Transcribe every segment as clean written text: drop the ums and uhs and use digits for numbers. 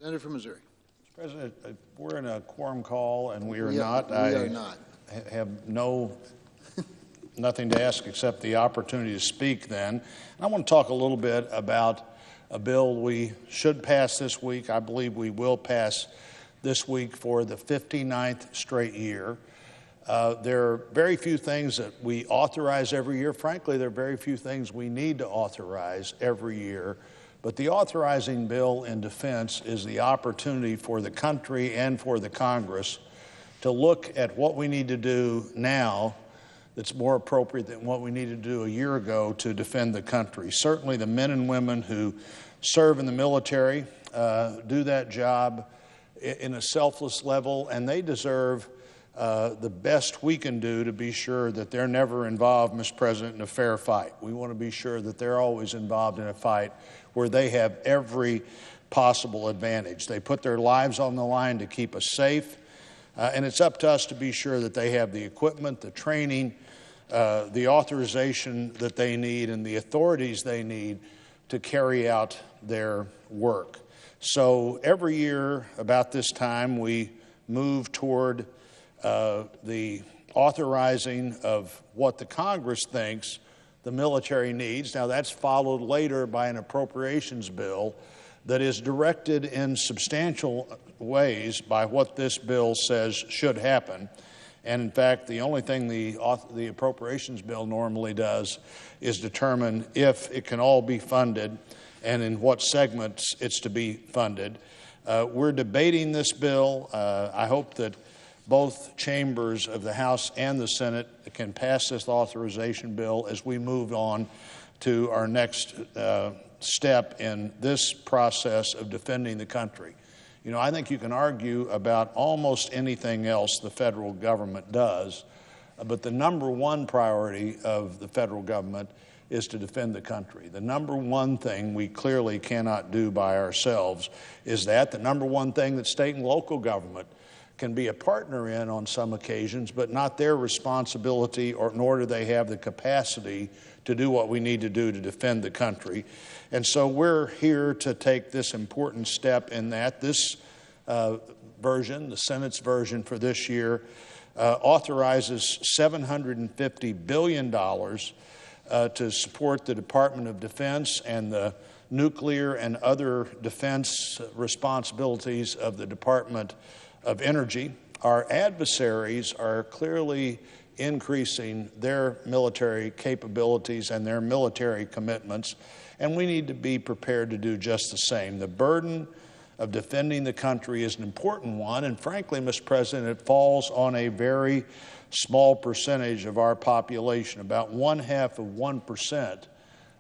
Senator from Missouri. Mr. President, we're in a quorum call, and we are not. We are not. I have nothing to ask except the opportunity to speak then. And I want to talk a little bit about a bill we should pass this week. I believe we will pass this week for the 59th straight year. There are very few things that we authorize every year. Frankly, there are very few things we need to authorize every year. But the authorizing bill in defense is the opportunity for the country and for the Congress to look at what we need to do now that's more appropriate than what we needed to do a year ago to defend the country. Certainly the men and women who serve in the military do that job in a selfless level, and they deserve the best we can do to be sure that they're never involved, Mr. President, in a fair fight. We want to be sure that they're always involved in a fight where they have every possible advantage. They put their lives on the line to keep us safe, and it's up to us to be sure that they have the equipment, the training, the authorization that they need, and the authorities they need to carry out their work. So every year about this time, we move toward the authorizing of what the Congress thinks the military needs. Now, that's followed later by an appropriations bill that is directed in substantial ways by what this bill says should happen. And in fact, the only thing the appropriations bill normally does is determine if it can all be funded and in what segments it's to be funded. We're debating this bill. I hope that both chambers of the House and the Senate can pass this authorization bill as we move on to our next step in this process of defending the country. You know, I think you can argue about almost anything else the federal government does, but the number one priority of the federal government is to defend the country. The number one thing we clearly cannot do by ourselves is that. The number one thing that state and local government can be a partner in on some occasions, but not their responsibility, nor do they have the capacity to do what we need to do to defend the country. And so we're here to take this important step in that. This version, the Senate's version for this year, authorizes $750 billion to support the Department of Defense and the nuclear and other defense responsibilities of the Department of Energy. Our adversaries are clearly increasing their military capabilities and their military commitments, and we need to be prepared to do just the same. The burden of defending the country is an important one, and frankly, Mr. President, it falls on a very small percentage of our population. About 0.5%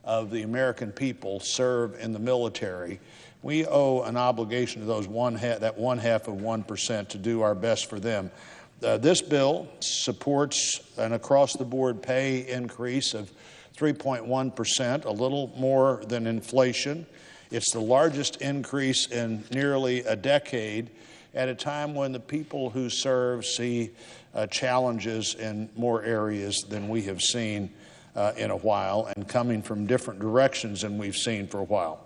of the American people serve in the military. We owe an obligation to those that 0.5% to do our best for them. This bill supports an across-the-board pay increase of 3.1%, a little more than inflation. It's the largest increase in nearly a decade at a time when the people who serve see challenges in more areas than we have seen in a while, and coming from different directions than we've seen for a while.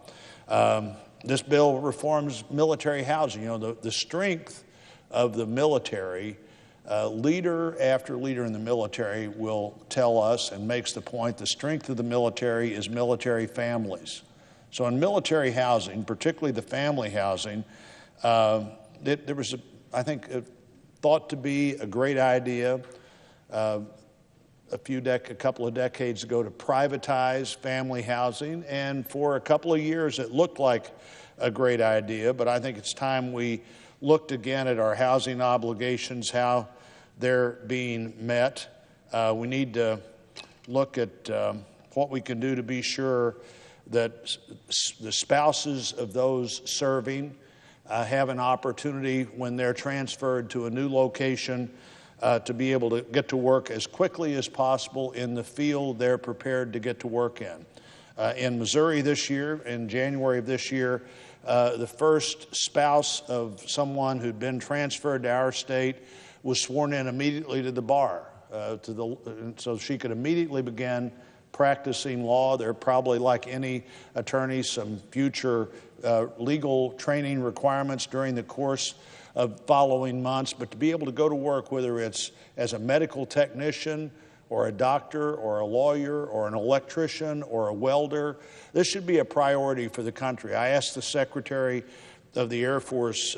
This bill reforms military housing. You know, the strength of the military, leader after leader in the military will tell us and makes the point, the strength of the military is military families. So in military housing, particularly the family housing, there was, I think, thought to be a great idea a couple of decades ago to privatize family housing, and for a couple of years it looked like a great idea, but I think it's time we looked again at our housing obligations, how they're being met. We need to look at what we can do to be sure that the spouses of those serving have an opportunity when they're transferred to a new location to be able to get to work as quickly as possible in the field they're prepared to get to work in. In Missouri this year, in January of this year, the first spouse of someone who'd been transferred to our state was sworn in immediately to the bar, so she could immediately begin practicing law. There are probably, like any attorney, some future legal training requirements during the course of following months. But to be able to go to work, whether it's as a medical technician or a doctor or a lawyer or an electrician or a welder, this should be a priority for the country. I asked the Secretary of the Air Force,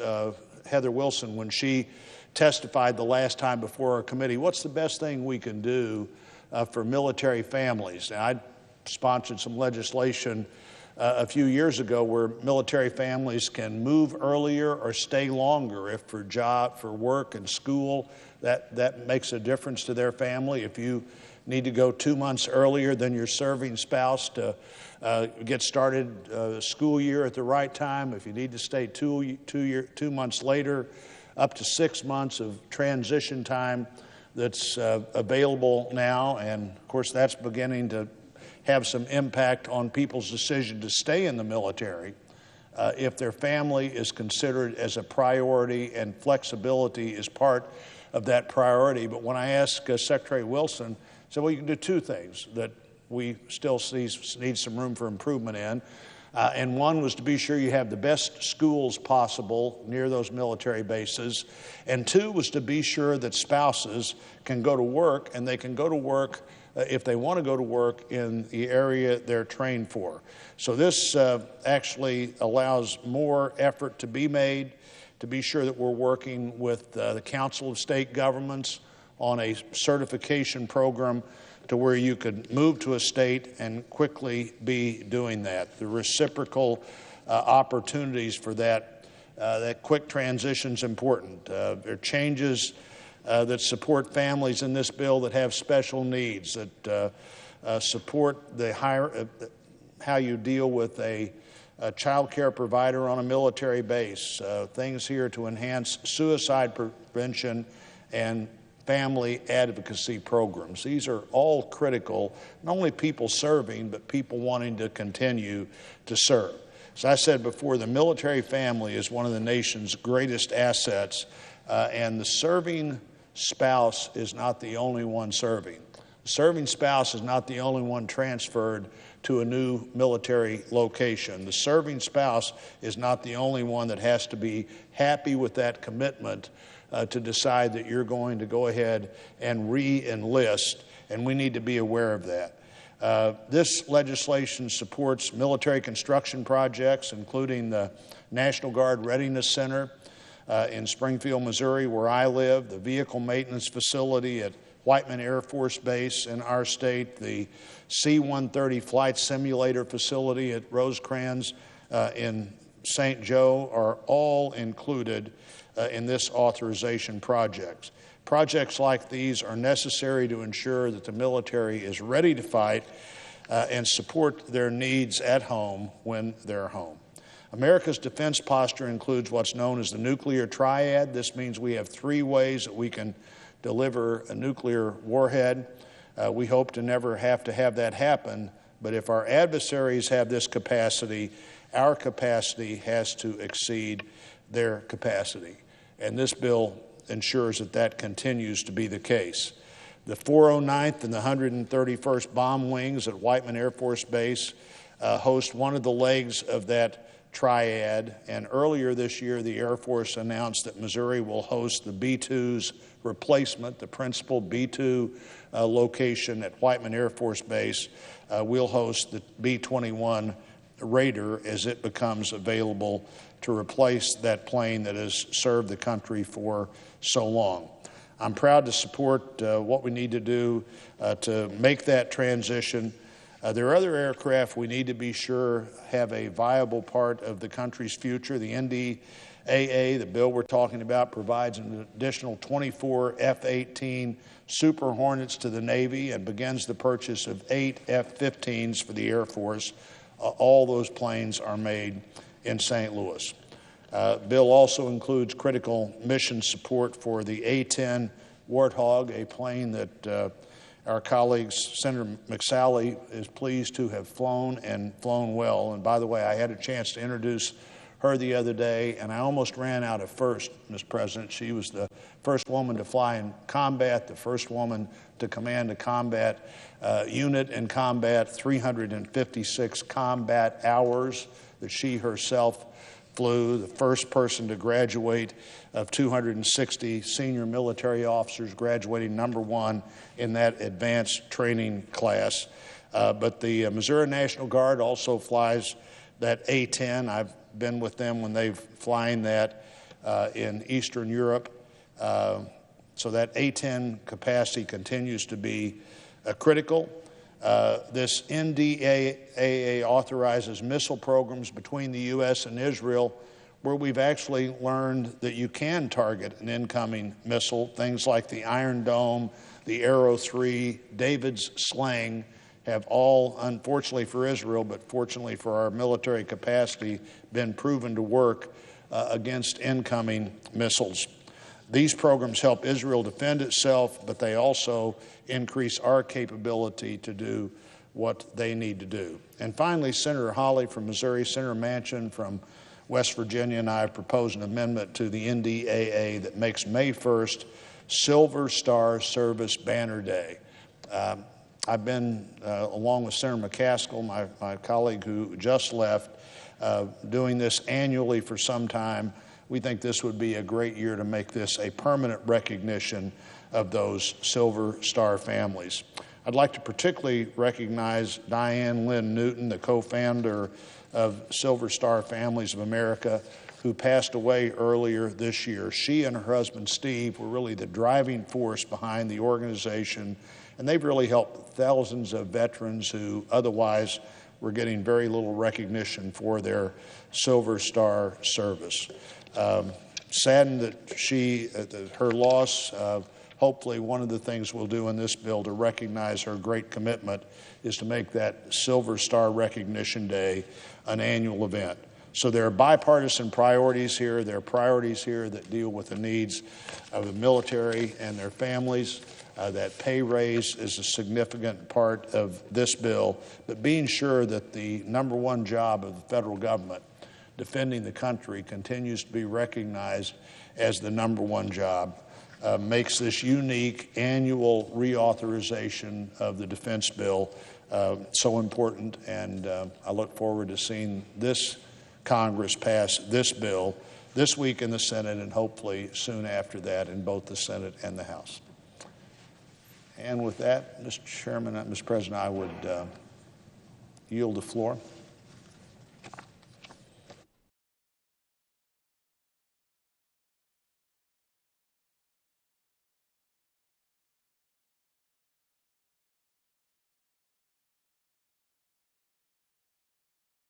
Heather Wilson, when she testified the last time before our committee, what's the best thing we can do for military families? And I sponsored some legislation a few years ago where military families can move earlier or stay longer if for work and school. That makes a difference to their family. If you need to go 2 months earlier than your serving spouse to get started school year at the right time, if you need to stay 2 months later, up to 6 months of transition time that's available now. And of course, that's beginning to have some impact on people's decision to stay in the military if their family is considered as a priority and flexibility is part of that priority. But when I asked Secretary Wilson, I said, well, you can do two things that we still need some room for improvement in. And one was to be sure you have the best schools possible near those military bases. And two was to be sure that spouses can go to work, and they can go to work if they want to go to work in the area they're trained for. So this actually allows more effort to be made to be sure that we're working with the Council of State Governments on a certification program to where you could move to a state and quickly be doing that. The reciprocal opportunities for that quick transition is important. There are changes that support families in this bill that have special needs, that support how you deal with a child care provider on a military base, things here to enhance suicide prevention and family advocacy programs. These are all critical, not only people serving, but people wanting to continue to serve. As I said before, the military family is one of the nation's greatest assets, and the serving spouse is not the only one serving. The serving spouse is not the only one transferred to a new military location. The serving spouse is not the only one that has to be happy with that commitment to decide that you're going to go ahead and re-enlist, and we need to be aware of that. This legislation supports military construction projects, including the National Guard Readiness Center in Springfield, Missouri, where I live, the Vehicle Maintenance Facility at Whiteman Air Force Base in our state, the C-130 Flight Simulator Facility at Rosecrans in St. Joe are all included in this authorization project. Projects like these are necessary to ensure that the military is ready to fight and support their needs at home when they're home. America's defense posture includes what's known as the nuclear triad. This means we have 3 ways that we can deliver a nuclear warhead. We hope to never have to have that happen, but if our adversaries have this capacity, our capacity has to exceed their capacity. And this bill ensures that that continues to be the case. The 409th and the 131st Bomb Wings at Whiteman Air Force Base host one of the legs of that triad, and earlier this year the Air Force announced that Missouri will host the B-2's replacement, the principal B-2 location at Whiteman Air Force Base. We'll host the B-21 Raider as it becomes available to replace that plane that has served the country for so long. I'm proud to support what we need to do to make that transition. There are other aircraft we need to be sure have a viable part of the country's future. The NDAA, the bill we're talking about, provides an additional 24 F-18 Super Hornets to the Navy and begins the purchase of 8 F-15s for the Air Force. All those planes are made in St. Louis. Bill also includes critical mission support for the A-10 Warthog, a plane that our colleague, Senator McSally, is pleased to have flown and flown well. And by the way, I had a chance to introduce her the other day, and I almost ran out of first, Mr. President. She was the first woman to fly in combat, the first woman to command a combat unit in combat, 356 combat hours that she herself flew, the first person to graduate of 260 senior military officers, graduating #1 in that advanced training class. But the Missouri National Guard also flies that A-10. I've been with them when they've flying that in Eastern Europe. So that A-10 capacity continues to be critical. This NDAA authorizes missile programs between the U.S. and Israel where we've actually learned that you can target an incoming missile. Things like the Iron Dome, the Arrow 3, David's Sling have all, unfortunately for Israel, but fortunately for our military capacity, been proven to work against incoming missiles. These programs help Israel defend itself, but they also increase our capability to do what they need to do. And finally, Senator Hawley from Missouri, Senator Manchin from West Virginia, and I have proposed an amendment to the NDAA that makes May 1st Silver Star Service Banner Day. I've been, along with Senator McCaskill, my colleague who just left, doing this annually for some time. We think this would be a great year to make this a permanent recognition of those Silver Star families. I'd like to particularly recognize Diane Lynn Newton, the co-founder of Silver Star Families of America, who passed away earlier this year. She and her husband Steve were really the driving force behind the organization, and they've really helped thousands of veterans who otherwise were getting very little recognition for their Silver Star service. Saddened that her loss. Hopefully one of the things we'll do in this bill to recognize her great commitment is to make that Silver Star Recognition Day an annual event. So there are bipartisan priorities here. There are priorities here that deal with the needs of the military and their families. That pay raise is a significant part of this bill, but being sure that the #1 job of the federal government, defending the country, continues to be recognized as the #1 job, makes this unique annual reauthorization of the defense bill so important, and I look forward to seeing this Congress pass this bill this week in the Senate and hopefully soon after that in both the Senate and the House. And with that, Mr. Chairman, Mr. President, I would yield the floor.